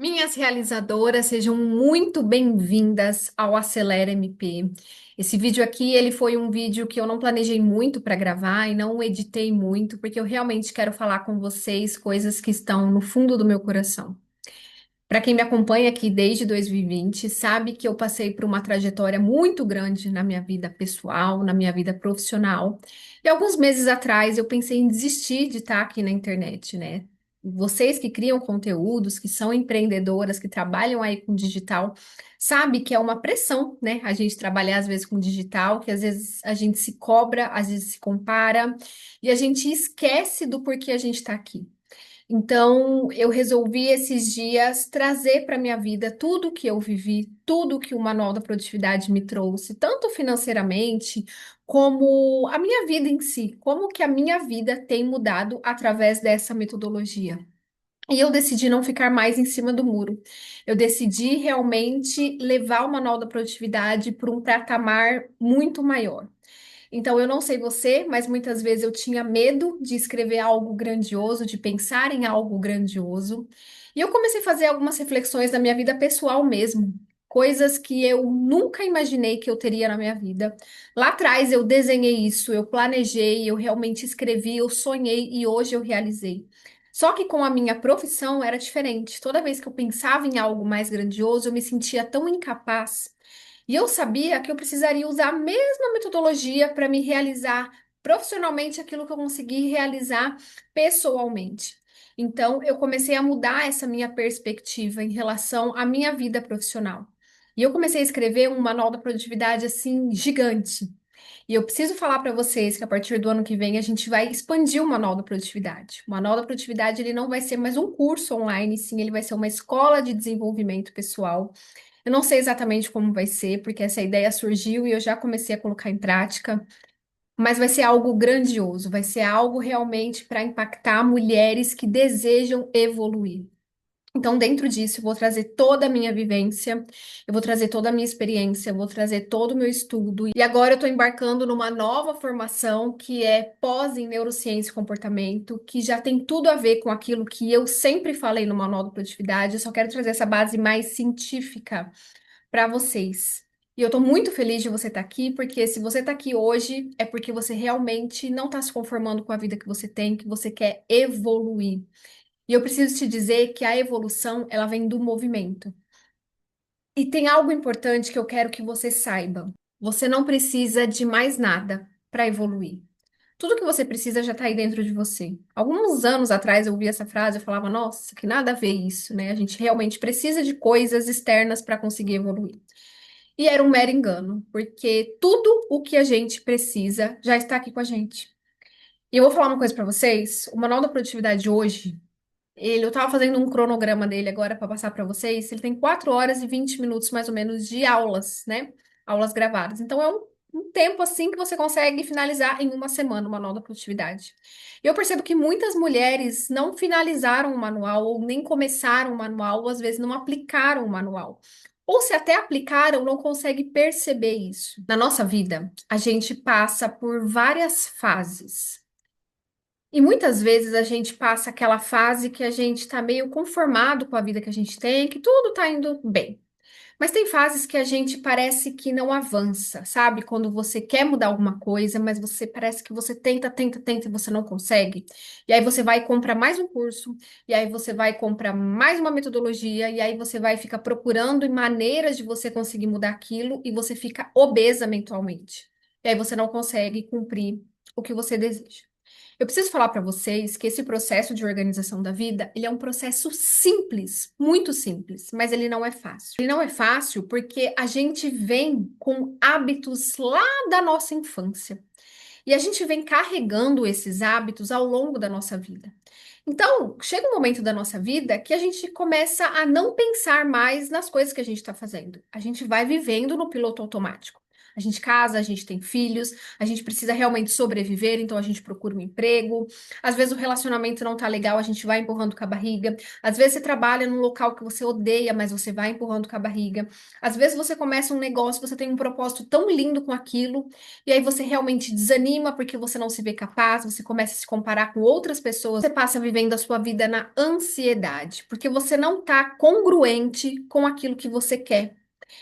Minhas realizadoras, sejam muito bem-vindas ao Acelera MP. Esse vídeo aqui, ele foi um vídeo que eu não planejei muito para gravar e não editei muito, porque eu realmente quero falar com vocês coisas que estão no fundo do meu coração. Para quem me acompanha aqui desde 2020, sabe que eu passei por uma trajetória muito grande na minha vida pessoal, na minha vida profissional. E alguns meses atrás eu pensei em desistir de estar aqui na internet, né? Vocês que criam conteúdos, que são empreendedoras, que trabalham aí com digital, sabe que é uma pressão, né? A gente trabalhar às vezes com digital, que às vezes a gente se cobra, às vezes se compara, e a gente esquece do porquê a gente está aqui. Então, eu resolvi esses dias trazer para minha vida tudo o que eu vivi, tudo que o Manual da Produtividade me trouxe, tanto financeiramente como a minha vida em si, como que a minha vida tem mudado através dessa metodologia. E eu decidi não ficar mais em cima do muro. Eu decidi realmente levar o Manual da Produtividade para um patamar muito maior. Então, eu não sei você, mas muitas vezes eu tinha medo de escrever algo grandioso, de pensar em algo grandioso. E eu comecei a fazer algumas reflexões da minha vida pessoal mesmo, coisas que eu nunca imaginei que eu teria na minha vida. Lá atrás eu desenhei isso, eu planejei, eu realmente escrevi, eu sonhei e hoje eu realizei. Só que com a minha profissão era diferente. Toda vez que eu pensava em algo mais grandioso, eu me sentia tão incapaz. E eu sabia que eu precisaria usar a mesma metodologia para me realizar profissionalmente aquilo que eu consegui realizar pessoalmente. Então, eu comecei a mudar essa minha perspectiva em relação à minha vida profissional. E eu comecei a escrever um manual da produtividade assim gigante. E eu preciso falar para vocês que a partir do ano que vem a gente vai expandir o Manual da Produtividade. O Manual da Produtividade ele não vai ser mais um curso online, sim, ele vai ser uma escola de desenvolvimento pessoal. Eu não sei exatamente como vai ser, porque essa ideia surgiu e eu já comecei a colocar em prática, mas vai ser algo grandioso, vai ser algo realmente para impactar mulheres que desejam evoluir. Então, dentro disso, eu vou trazer toda a minha vivência, eu vou trazer toda a minha experiência, eu vou trazer todo o meu estudo. E agora eu estou embarcando numa nova formação que é pós em neurociência e comportamento, que já tem tudo a ver com aquilo que eu sempre falei no Manual da Produtividade. Eu só quero trazer essa base mais científica para vocês. E eu estou muito feliz de você estar aqui, porque se você está aqui hoje, é porque você realmente não está se conformando com a vida que você tem, que você quer evoluir. E eu preciso te dizer que a evolução, ela vem do movimento. E tem algo importante que eu quero que você saiba. Você não precisa de mais nada para evoluir. Tudo que você precisa já está aí dentro de você. Alguns anos atrás eu ouvi essa frase, eu falava, nossa, que nada a ver isso, né? A gente realmente precisa de coisas externas para conseguir evoluir. E era um mero engano, porque tudo o que a gente precisa já está aqui com a gente. E eu vou falar uma coisa para vocês: o Manual da Produtividade hoje, eu estava fazendo um cronograma dele agora para passar para vocês. Ele tem 4 horas e 20 minutos mais ou menos de aulas, né? Aulas gravadas. Então é um tempo assim que você consegue finalizar em uma semana o Manual da Produtividade. E eu percebo que muitas mulheres não finalizaram o manual, ou nem começaram o manual, ou às vezes não aplicaram o manual. Ou se até aplicaram, não consegue perceber isso. Na nossa vida, a gente passa por várias fases. E muitas vezes a gente passa aquela fase que a gente está meio conformado com a vida que a gente tem, que tudo está indo bem. Mas tem fases que a gente parece que não avança, sabe? Quando você quer mudar alguma coisa, mas você parece que você tenta, tenta, tenta e você não consegue. E aí você vai e compra mais um curso, e aí você vai e compra mais uma metodologia, e aí você vai ficar procurando maneiras de você conseguir mudar aquilo e você fica obesa mentalmente. E aí você não consegue cumprir o que você deseja. Eu preciso falar para vocês que esse processo de organização da vida, ele é um processo simples, muito simples, mas ele não é fácil. Ele não é fácil porque a gente vem com hábitos lá da nossa infância. E a gente vem carregando esses hábitos ao longo da nossa vida. Então, chega um momento da nossa vida que a gente começa a não pensar mais nas coisas que a gente está fazendo. A gente vai vivendo no piloto automático. A gente casa, a gente tem filhos, a gente precisa realmente sobreviver, então a gente procura um emprego. Às vezes o relacionamento não tá legal, a gente vai empurrando com a barriga. Às vezes você trabalha num local que você odeia, mas você vai empurrando com a barriga. Às vezes você começa um negócio, você tem um propósito tão lindo com aquilo, e aí você realmente desanima porque você não se vê capaz, você começa a se comparar com outras pessoas, você passa vivendo a sua vida na ansiedade, porque você não tá congruente com aquilo que você quer.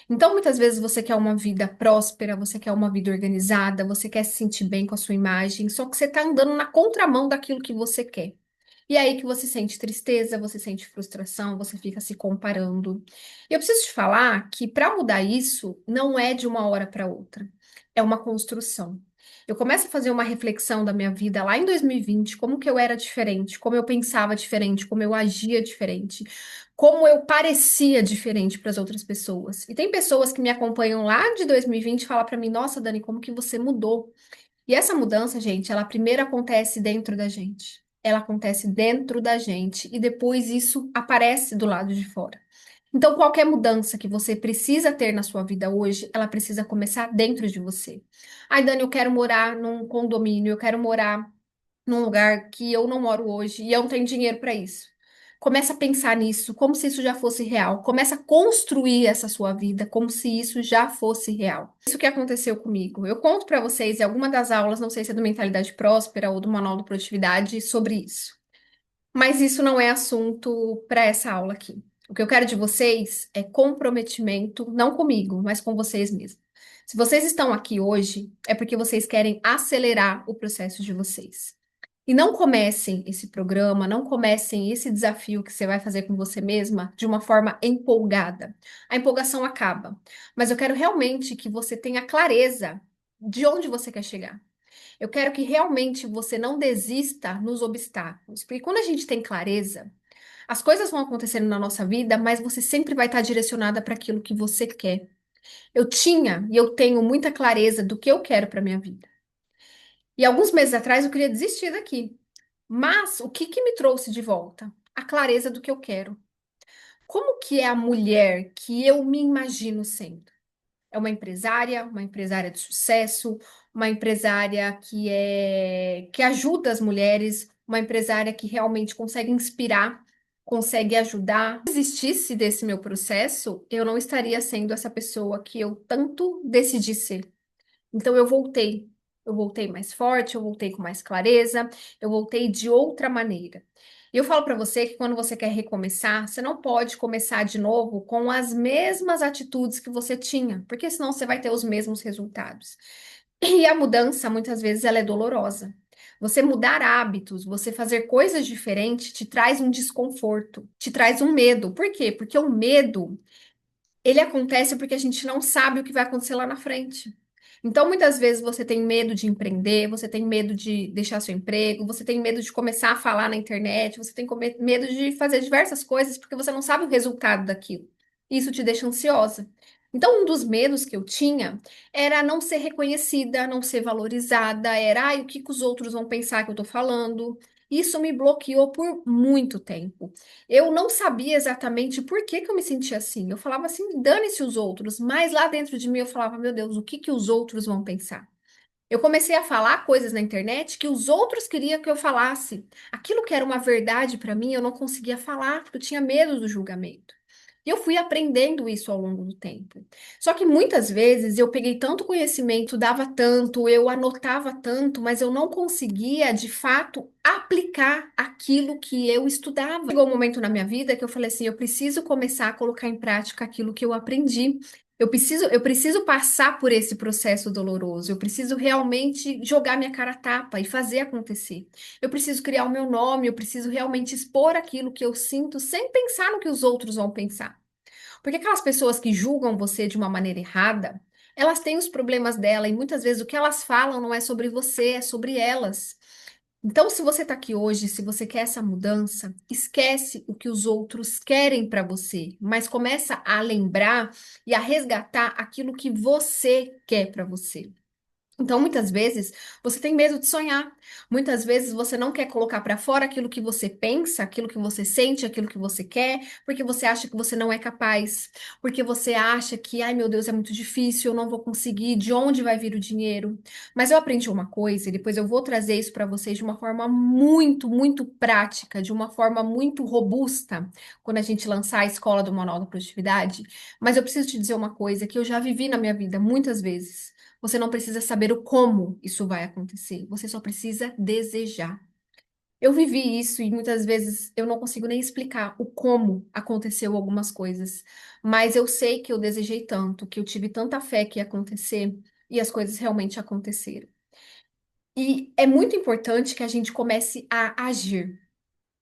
Então, muitas vezes você quer uma vida próspera, você quer uma vida organizada, você quer se sentir bem com a sua imagem, só que você está andando na contramão daquilo que você quer. E é aí que você sente tristeza, você sente frustração, você fica se comparando. E eu preciso te falar que para mudar isso, não é de uma hora para outra, é uma construção. Eu começo a fazer uma reflexão da minha vida lá em 2020, como que eu era diferente, como eu pensava diferente, como eu agia diferente, como eu parecia diferente para as outras pessoas. E tem pessoas que me acompanham lá de 2020 e falam para mim: Nossa, Dani, como que você mudou? E essa mudança, gente, ela primeiro acontece dentro da gente. Ela acontece dentro da gente e depois isso aparece do lado de fora. Então, qualquer mudança que você precisa ter na sua vida hoje, ela precisa começar dentro de você. Ai, Dani, eu quero morar num condomínio, eu quero morar num lugar que eu não moro hoje e eu não tenho dinheiro para isso. Começa a pensar nisso, como se isso já fosse real. Começa a construir essa sua vida como se isso já fosse real. Isso que aconteceu comigo. Eu conto para vocês em alguma das aulas, não sei se é do Mentalidade Próspera ou do Manual da Produtividade, sobre isso. Mas isso não é assunto para essa aula aqui. O que eu quero de vocês é comprometimento, não comigo, mas com vocês mesmos. Se vocês estão aqui hoje, é porque vocês querem acelerar o processo de vocês. E não comecem esse programa, não comecem esse desafio que você vai fazer com você mesma de uma forma empolgada. A empolgação acaba, mas eu quero realmente que você tenha clareza de onde você quer chegar. Eu quero que realmente você não desista nos obstáculos, porque quando a gente tem clareza, as coisas vão acontecendo na nossa vida, mas você sempre vai estar direcionada para aquilo que você quer. Eu tinha e eu tenho muita clareza do que eu quero para minha vida. E alguns meses atrás eu queria desistir daqui. Mas o que que me trouxe de volta? A clareza do que eu quero. Como que é a mulher que eu me imagino sendo? É uma empresária de sucesso, uma empresária que ajuda as mulheres, uma empresária que realmente consegue inspirar, consegue ajudar. Se existisse desse meu processo, eu não estaria sendo essa pessoa que eu tanto decidi ser. Então eu voltei. Eu voltei mais forte, eu voltei com mais clareza, eu voltei de outra maneira. E eu falo para você que quando você quer recomeçar, você não pode começar de novo com as mesmas atitudes que você tinha, porque senão você vai ter os mesmos resultados. E a mudança, muitas vezes, ela é dolorosa. Você mudar hábitos, você fazer coisas diferentes, te traz um desconforto, te traz um medo. Por quê? Porque o medo ele acontece porque a gente não sabe o que vai acontecer lá na frente. Então, muitas vezes você tem medo de empreender, você tem medo de deixar seu emprego, você tem medo de começar a falar na internet, você tem medo de fazer diversas coisas porque você não sabe o resultado daquilo. Isso te deixa ansiosa. Então, um dos medos que eu tinha era não ser reconhecida, não ser valorizada, era, ai, o que que os outros vão pensar que eu tô falando. Isso me bloqueou por muito tempo. Eu não sabia exatamente por que que eu me sentia assim. Eu falava assim, dane-se os outros, mas lá dentro de mim eu falava, meu Deus, o que que os outros vão pensar? Eu comecei a falar coisas na internet que os outros queriam que eu falasse. Aquilo que era uma verdade para mim, eu não conseguia falar, porque eu tinha medo do julgamento. E eu fui aprendendo isso ao longo do tempo. Só que muitas vezes eu peguei tanto conhecimento, dava tanto, eu anotava tanto, mas eu não conseguia, de fato, aplicar aquilo que eu estudava. Chegou um momento na minha vida que eu falei assim: eu preciso começar a colocar em prática aquilo que eu aprendi. Eu preciso passar por esse processo doloroso. Eu preciso realmente jogar minha cara a tapa e fazer acontecer. Eu preciso criar o meu nome, eu preciso realmente expor aquilo que eu sinto sem pensar no que os outros vão pensar. Porque aquelas pessoas que julgam você de uma maneira errada, elas têm os problemas dela e muitas vezes o que elas falam não é sobre você, é sobre elas. Então, se você está aqui hoje, se você quer essa mudança, esquece o que os outros querem para você, mas começa a lembrar e a resgatar aquilo que você quer para você. Então, muitas vezes, você tem medo de sonhar. Muitas vezes você não quer colocar para fora aquilo que você pensa, aquilo que você sente, aquilo que você quer, porque você acha que você não é capaz, porque você acha que, ai meu Deus, é muito difícil, eu não vou conseguir, de onde vai vir o dinheiro? Mas eu aprendi uma coisa e depois eu vou trazer isso para vocês de uma forma muito, muito prática, de uma forma muito robusta, quando a gente lançar a escola do Manual da Produtividade. Mas eu preciso te dizer uma coisa que eu já vivi na minha vida muitas vezes. Você não precisa saber o como isso vai acontecer, você só precisa desejar. Eu vivi isso e muitas vezes eu não consigo nem explicar o como aconteceu algumas coisas, mas eu sei que eu desejei tanto, que eu tive tanta fé que ia acontecer e as coisas realmente aconteceram. E é muito importante que a gente comece a agir.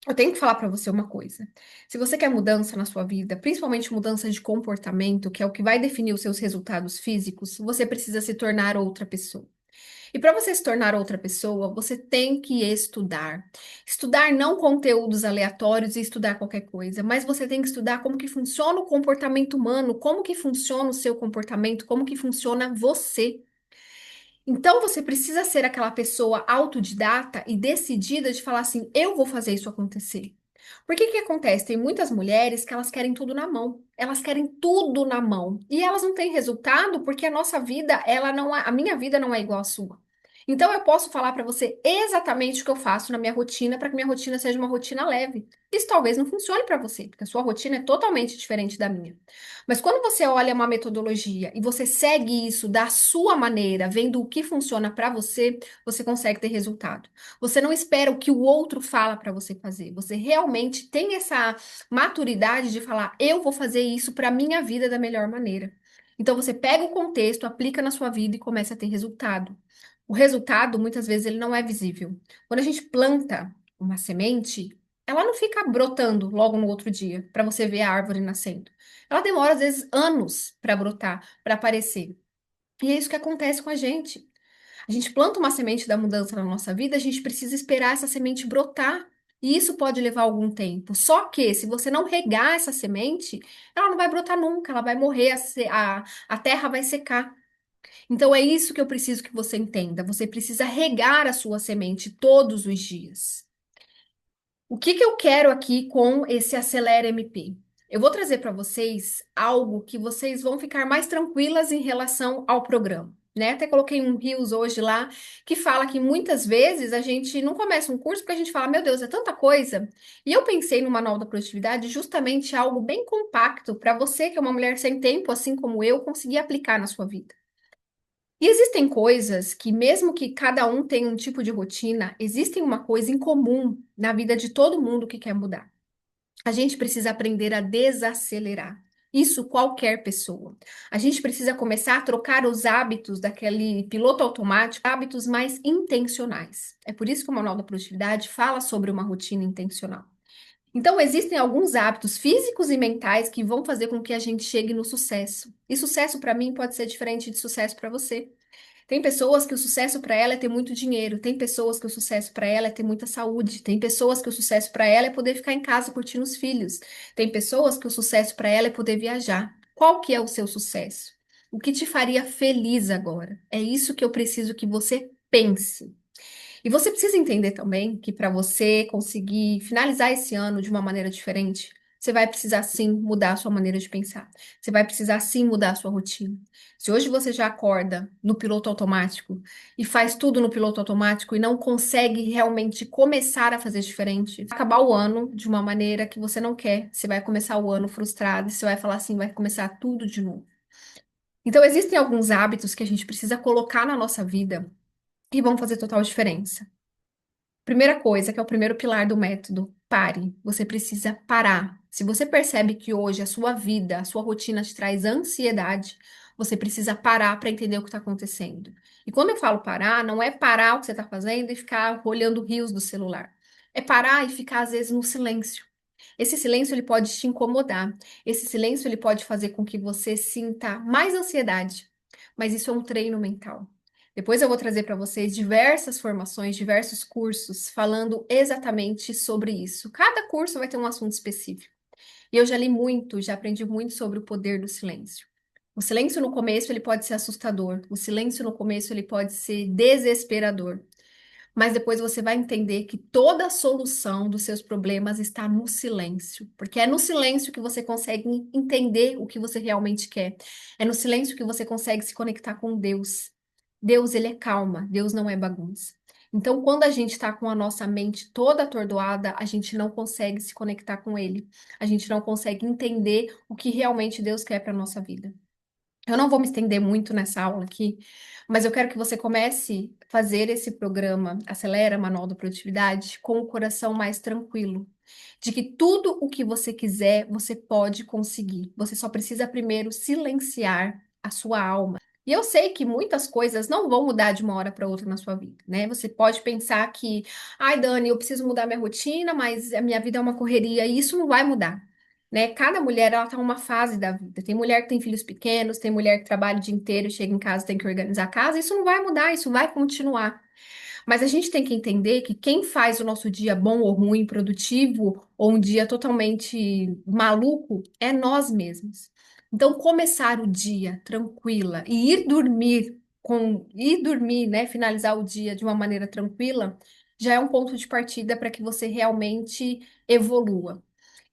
Eu tenho que falar para você uma coisa. Se você quer mudança na sua vida, principalmente mudança de comportamento, que é o que vai definir os seus resultados físicos, você precisa se tornar outra pessoa. E para você se tornar outra pessoa, você tem que estudar. Estudar não conteúdos aleatórios e estudar qualquer coisa, mas você tem que estudar como que funciona o comportamento humano, como que funciona o seu comportamento, como que funciona você. Então você precisa ser aquela pessoa autodidata e decidida de falar assim, eu vou fazer isso acontecer. Por que que acontece? Tem muitas mulheres que elas querem tudo na mão. Elas querem tudo na mão e elas não têm resultado porque a nossa vida, ela não é, a minha vida não é igual à sua. Então eu posso falar para você exatamente o que eu faço na minha rotina para que minha rotina seja uma rotina leve. Isso talvez não funcione para você, porque a sua rotina é totalmente diferente da minha. Mas quando você olha uma metodologia e você segue isso da sua maneira, vendo o que funciona para você, você consegue ter resultado. Você não espera o que o outro fala para você fazer. Você realmente tem essa maturidade de falar, eu vou fazer isso para minha vida da melhor maneira. Então você pega o contexto, aplica na sua vida e começa a ter resultado. O resultado, muitas vezes, ele não é visível. Quando a gente planta uma semente, ela não fica brotando logo no outro dia para você ver a árvore nascendo. Ela demora, às vezes, anos para brotar, para aparecer. E é isso que acontece com a gente. A gente planta uma semente da mudança na nossa vida, a gente precisa esperar essa semente brotar. E isso pode levar algum tempo. Só que, se você não regar essa semente, ela não vai brotar nunca, ela vai morrer, a terra vai secar. Então, é isso que eu preciso que você entenda. Você precisa regar a sua semente todos os dias. O que que eu quero aqui com esse Acelera MP? Eu vou trazer para vocês algo que vocês vão ficar mais tranquilas em relação ao programa, né? Até coloquei um Reels hoje lá que fala que muitas vezes a gente não começa um curso porque a gente fala, meu Deus, é tanta coisa. E eu pensei no Manual da Produtividade justamente algo bem compacto para você, que é uma mulher sem tempo, assim como eu, conseguir aplicar na sua vida. E existem coisas que, mesmo que cada um tenha um tipo de rotina, existem uma coisa em comum na vida de todo mundo que quer mudar. A gente precisa aprender a desacelerar. Isso qualquer pessoa. A gente precisa começar a trocar os hábitos daquele piloto automático, para hábitos mais intencionais. É por isso que o Manual da Produtividade fala sobre uma rotina intencional. Então, existem alguns hábitos físicos e mentais que vão fazer com que a gente chegue no sucesso. E sucesso para mim pode ser diferente de sucesso para você. Tem pessoas que o sucesso para ela é ter muito dinheiro, tem pessoas que o sucesso para ela é ter muita saúde, tem pessoas que o sucesso para ela é poder ficar em casa curtindo os filhos, tem pessoas que o sucesso para ela é poder viajar. Qual que é o seu sucesso? O que te faria feliz agora? É isso que eu preciso que você pense. E você precisa entender também que para você conseguir finalizar esse ano de uma maneira diferente, você vai precisar sim mudar a sua maneira de pensar. Você vai precisar sim mudar a sua rotina. Se hoje você já acorda no piloto automático e faz tudo no piloto automático e não consegue realmente começar a fazer diferente, vai acabar o ano de uma maneira que você não quer. Você vai começar o ano frustrado e você vai falar assim, vai começar tudo de novo. Então, existem alguns hábitos que a gente precisa colocar na nossa vida que vão fazer total diferença. Primeira coisa, que é o primeiro pilar do método, pare. Você precisa parar. Se você percebe que hoje a sua vida, a sua rotina te traz ansiedade, você precisa parar para entender o que está acontecendo. E quando eu falo parar, não é parar o que você está fazendo e ficar olhando rios do celular. É parar e ficar, às vezes, no silêncio. Esse silêncio ele pode te incomodar. Esse silêncio ele pode fazer com que você sinta mais ansiedade. Mas isso é um treino mental. Depois eu vou trazer para vocês diversas formações, diversos cursos falando exatamente sobre isso. Cada curso vai ter um assunto específico. E eu já li muito, já aprendi muito sobre o poder do silêncio. O silêncio no começo ele pode ser assustador, o silêncio no começo ele pode ser desesperador, mas depois você vai entender que toda a solução dos seus problemas está no silêncio, porque é no silêncio que você consegue entender o que você realmente quer. É no silêncio que você consegue se conectar com Deus. Deus, ele é calma, Deus não é bagunça. Então, quando a gente está com a nossa mente toda atordoada, a gente não consegue se conectar com Ele. A gente não consegue entender o que realmente Deus quer para a nossa vida. Eu não vou me estender muito nessa aula aqui, mas eu quero que você comece a fazer esse programa Acelera Manual da Produtividade com o coração mais tranquilo, de que tudo o que você quiser, você pode conseguir. Você só precisa primeiro silenciar a sua alma. E eu sei que muitas coisas não vão mudar de uma hora para outra na sua vida, né? Você pode pensar que, ai, Dani, eu preciso mudar minha rotina, mas a minha vida é uma correria e isso não vai mudar, né? Cada mulher, ela tá numa fase da vida. Tem mulher que tem filhos pequenos, tem mulher que trabalha o dia inteiro, chega em casa, tem que organizar a casa. Isso não vai mudar, isso vai continuar. Mas a gente tem que entender que quem faz o nosso dia bom ou ruim, produtivo, ou um dia totalmente maluco, é nós mesmos. Então, começar o dia tranquila e ir dormir, né, finalizar o dia de uma maneira tranquila, já é um ponto de partida para que você realmente evolua.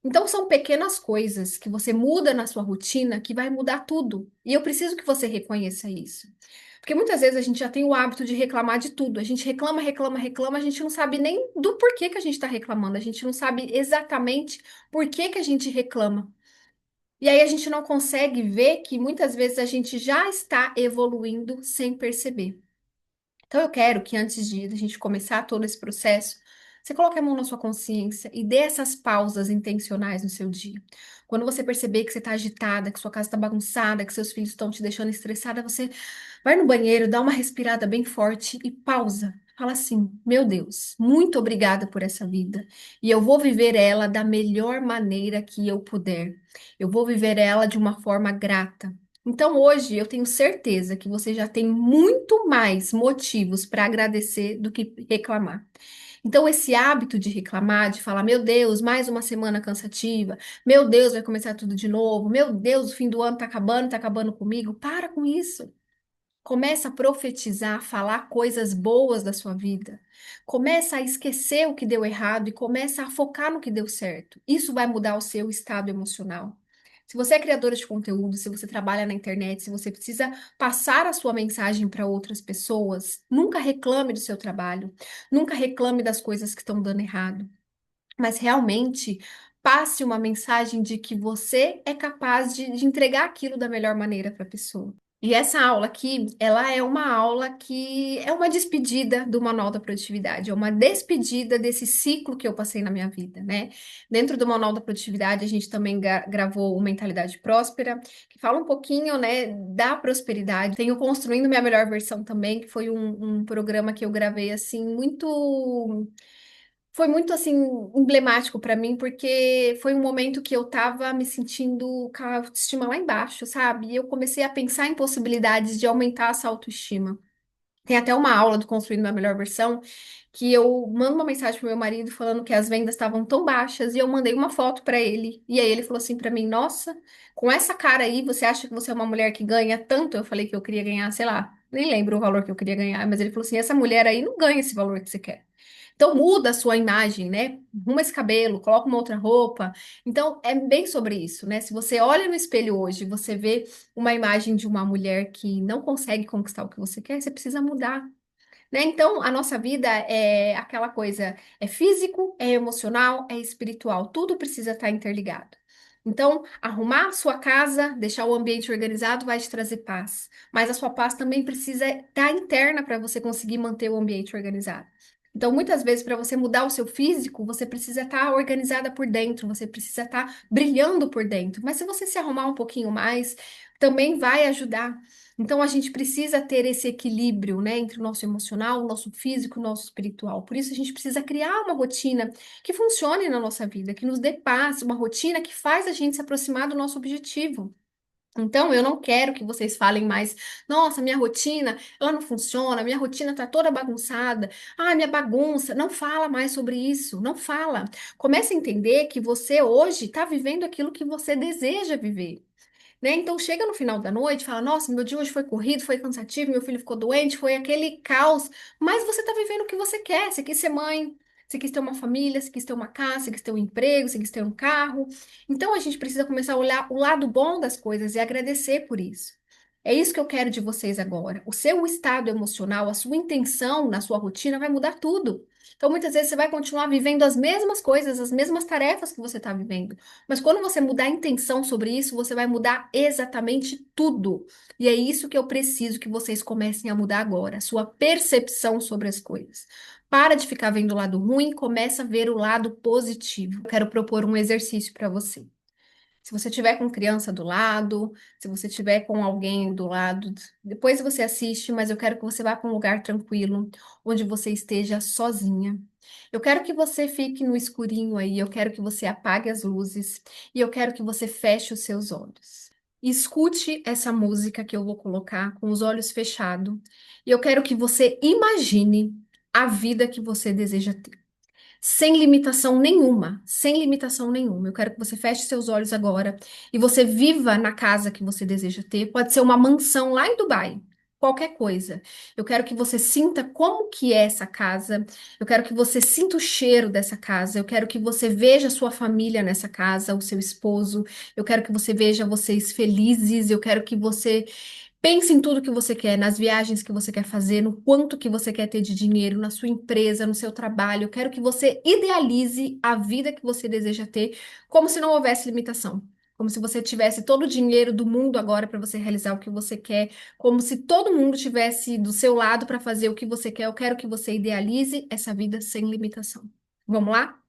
Então, são pequenas coisas que você muda na sua rotina que vai mudar tudo. E eu preciso que você reconheça isso. Porque muitas vezes a gente já tem o hábito de reclamar de tudo. A gente reclama, reclama, reclama, a gente não sabe nem do porquê que a gente está reclamando. A gente não sabe exatamente por que que a gente reclama. E aí a gente não consegue ver que muitas vezes a gente já está evoluindo sem perceber. Então, eu quero que antes de a gente começar todo esse processo, você coloque a mão na sua consciência e dê essas pausas intencionais no seu dia. Quando você perceber que você está agitada, que sua casa está bagunçada, que seus filhos estão te deixando estressada, você vai no banheiro, dá uma respirada bem forte e pausa. Fala assim: Meu Deus, muito obrigada por essa vida. E eu vou viver ela da melhor maneira que eu puder. Eu vou viver ela de uma forma grata. Então, hoje, eu tenho certeza que você já tem muito mais motivos para agradecer do que reclamar. Então, esse hábito de reclamar, de falar, meu Deus, mais uma semana cansativa, meu Deus, vai começar tudo de novo, meu Deus, o fim do ano tá acabando comigo, para com isso. Começa a profetizar, falar coisas boas da sua vida. Começa a esquecer o que deu errado e começa a focar no que deu certo. Isso vai mudar o seu estado emocional. Se você é criadora de conteúdo, se você trabalha na internet, se você precisa passar a sua mensagem para outras pessoas, nunca reclame do seu trabalho, nunca reclame das coisas que estão dando errado, mas realmente passe uma mensagem de que você é capaz de entregar aquilo da melhor maneira para a pessoa. E essa aula aqui, ela é uma aula que é uma despedida do Manual da Produtividade, é uma despedida desse ciclo que eu passei na minha vida, né? Dentro do Manual da Produtividade, a gente também gravou o Mentalidade Próspera, que fala um pouquinho, né, da prosperidade. Tenho Construindo Minha Melhor Versão também, que foi um programa que eu gravei, assim, muito foi muito assim emblemático para mim, porque foi um momento que eu tava me sentindo com a autoestima lá embaixo, sabe? E eu comecei a pensar em possibilidades de aumentar essa autoestima. Tem até uma aula do Construindo Minha Melhor Versão que eu mando uma mensagem pro meu marido falando que as vendas estavam tão baixas e eu mandei uma foto para ele. E aí ele falou assim para mim: "Nossa, com essa cara aí, você acha que você é uma mulher que ganha tanto?" Eu falei que eu queria ganhar, sei lá, nem lembro o valor que eu queria ganhar, mas ele falou assim: "Essa mulher aí não ganha esse valor que você quer." Então muda a sua imagem, né? Arruma esse cabelo, coloca uma outra roupa. Então é bem sobre isso, né? Se você olha no espelho hoje, você vê uma imagem de uma mulher que não consegue conquistar o que você quer, você precisa mudar, né? Então, a nossa vida é aquela coisa, é físico, é emocional, é espiritual, tudo precisa estar interligado. Então, arrumar a sua casa, deixar o ambiente organizado vai te trazer paz, mas a sua paz também precisa estar interna para você conseguir manter o ambiente organizado. Então, muitas vezes, para você mudar o seu físico, você precisa estar organizada por dentro, você precisa estar brilhando por dentro. Mas se você se arrumar um pouquinho mais, também vai ajudar. Então a gente precisa ter esse equilíbrio, né, entre o nosso emocional, o nosso físico, o nosso espiritual. Por isso a gente precisa criar uma rotina que funcione na nossa vida, que nos dê paz, uma rotina que faz a gente se aproximar do nosso objetivo. Então, eu não quero que vocês falem mais, nossa, minha rotina, ela não funciona, minha rotina tá toda bagunçada, minha bagunça. Não fala mais sobre isso, não fala. Comece a entender que você hoje está vivendo aquilo que você deseja viver. né? Então chega no final da noite, e fala: Nossa, meu dia hoje foi corrido, foi cansativo, meu filho ficou doente, foi aquele caos. Mas você tá vivendo o que você quer. Você quis ser mãe, você quis ter uma família, você quis ter uma casa, você quis ter um emprego, você quis ter um carro. Então a gente precisa começar a olhar o lado bom das coisas e agradecer por isso. É isso que eu quero de vocês agora. O seu estado emocional, a sua intenção na sua rotina vai mudar tudo. Então, muitas vezes você vai continuar vivendo as mesmas coisas, as mesmas tarefas que você está vivendo. Mas quando você mudar a intenção sobre isso, você vai mudar exatamente tudo. E é isso que eu preciso que vocês comecem a mudar agora, a sua percepção sobre as coisas. Para de ficar vendo o lado ruim, começa a ver o lado positivo. Eu quero propor um exercício para você. Se você tiver com criança do lado, se você tiver com alguém do lado, depois você assiste, mas eu quero que você vá para um lugar tranquilo, onde você esteja sozinha. Eu quero que você fique no escurinho aí, eu quero que você apague as luzes e eu quero que você feche os seus olhos. Escute essa música que eu vou colocar com os olhos fechados e eu quero que você imagine a vida que você deseja ter. Sem limitação nenhuma, sem limitação nenhuma. Eu quero que você feche seus olhos agora e você viva na casa que você deseja ter. Pode ser uma mansão lá em Dubai, qualquer coisa. Eu quero que você sinta como que é essa casa. Eu quero que você sinta o cheiro dessa casa. Eu quero que você veja a sua família nessa casa, o seu esposo. Eu quero que você veja vocês felizes. Eu quero que você pense em tudo que você quer, nas viagens que você quer fazer, no quanto que você quer ter de dinheiro, na sua empresa, no seu trabalho. Eu quero que você idealize a vida que você deseja ter, como se não houvesse limitação. Como se você tivesse todo o dinheiro do mundo agora para você realizar o que você quer, como se todo mundo tivesse do seu lado para fazer o que você quer. Eu quero que você idealize essa vida sem limitação. Vamos lá?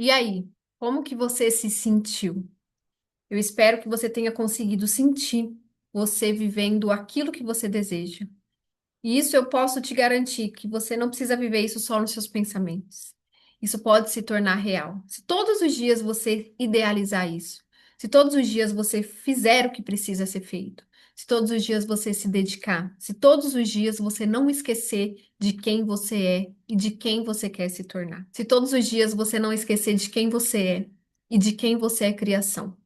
E aí, como que você se sentiu? Eu espero que você tenha conseguido sentir você vivendo aquilo que você deseja. E isso eu posso te garantir que você não precisa viver isso só nos seus pensamentos. Isso pode se tornar real. Se todos os dias você idealizar isso, se todos os dias você fizer o que precisa ser feito, se todos os dias você se dedicar, se todos os dias você não esquecer de quem você é e de quem você quer se tornar, se todos os dias você não esquecer de quem você é e de quem você é criação.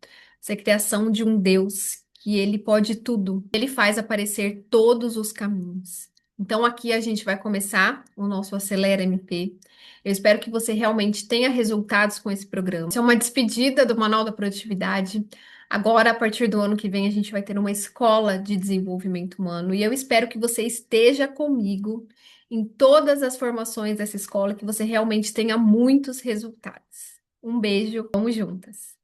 Você é criação de um Deus que ele pode tudo. Ele faz aparecer todos os caminhos. Então aqui a gente vai começar o nosso Acelera MP. Eu espero que você realmente tenha resultados com esse programa. Isso é uma despedida do Manual da Produtividade. Agora, a partir do ano que vem, a gente vai ter uma escola de desenvolvimento humano e eu espero que você esteja comigo em todas as formações dessa escola, que você realmente tenha muitos resultados. Um beijo, vamos juntas!